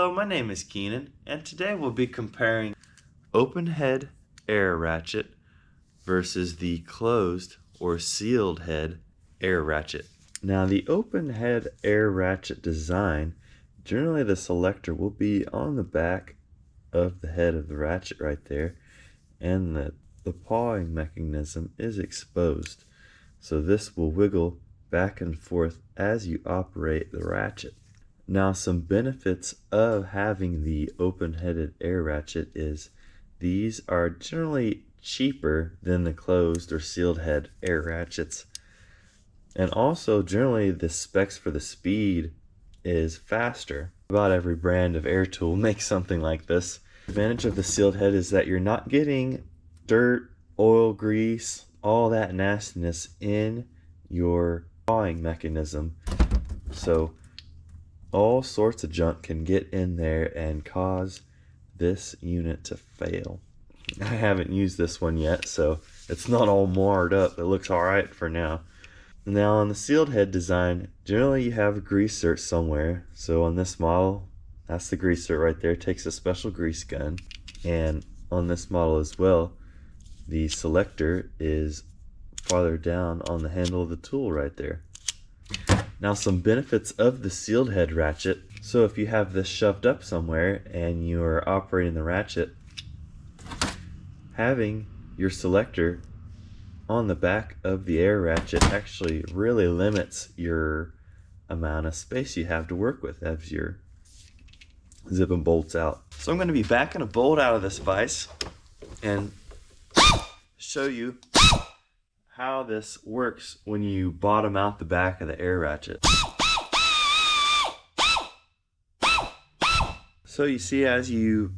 Hello, my name is Keenan, and today we'll be comparing open head air ratchet versus the closed or sealed head air ratchet. Now, the open head air ratchet design, generally the selector will be on the back of the head of the ratchet right there, and the pawing mechanism is exposed. So this will wiggle back and forth as you operate the ratchet. Now, some benefits of having the open-headed air ratchet is these are generally cheaper than the closed or sealed head air ratchets. And also, generally, the specs for the speed is faster. About every brand of air tool makes something like this. The advantage of the sealed head is that you're not getting dirt, oil, grease, all that nastiness in your pawing mechanism. So all sorts of junk can get in there and cause this unit to fail. I haven't used this one yet, so it's not all marred up. It looks alright for now. Now, on the sealed head design, generally you have a grease zert somewhere. So on this model, that's the grease zert right there. It takes a special grease gun. And on this model as well, the selector is farther down on the handle of the tool right there. Now, some benefits of the sealed head ratchet. So if you have this shoved up somewhere and you're operating the ratchet, having your selector on the back of the air ratchet actually really limits your amount of space you have to work with as you're zipping bolts out. So I'm going to be backing a bolt out of this vise and show you how this works when you bottom out the back of the air ratchet. So you see, as you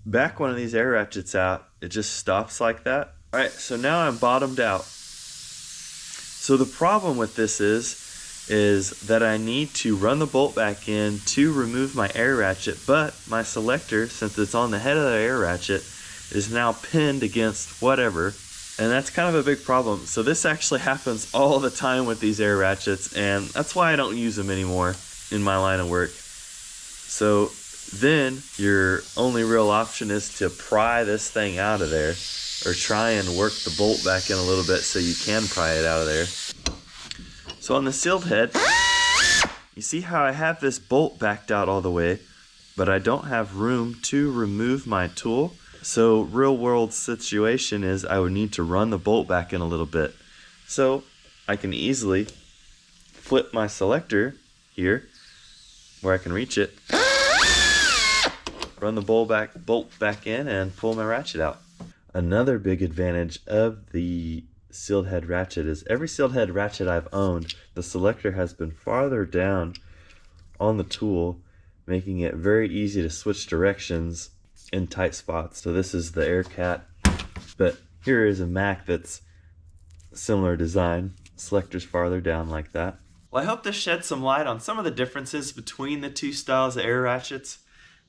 back one of these air ratchets out, it just stops like that. Alright, so now I'm bottomed out. So the problem with this is that I need to run the bolt back in to remove my air ratchet, but my selector, since it's on the head of the air ratchet, is now pinned against whatever. And that's kind of a big problem. So this actually happens all the time with these air ratchets, and that's why I don't use them anymore in my line of work. So then your only real option is to pry this thing out of there, or try and work the bolt back in a little bit so you can pry it out of there. So on the sealed head, you see how I have this bolt backed out all the way, but I don't have room to remove my tool. So real world situation is I would need to run the bolt back in a little bit. So I can easily flip my selector here where I can reach it, run the bolt back in, and pull my ratchet out. Another big advantage of the sealed head ratchet is every sealed head ratchet I've owned, the selector has been farther down on the tool, making it very easy to switch directions in tight spots. So this is the AirCat, but here is a Mac that's similar design. Selector's farther down like that. Well, I hope this sheds some light on some of the differences between the two styles of air ratchets.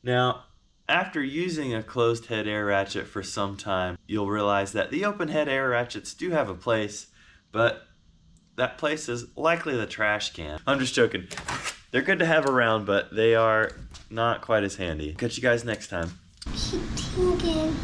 Now, after using a closed head air ratchet for some time, you'll realize that the open head air ratchets do have a place, but that place is likely the trash can. I'm just joking. They're good to have around, but they are not quite as handy. Catch you guys next time. Keep thinking.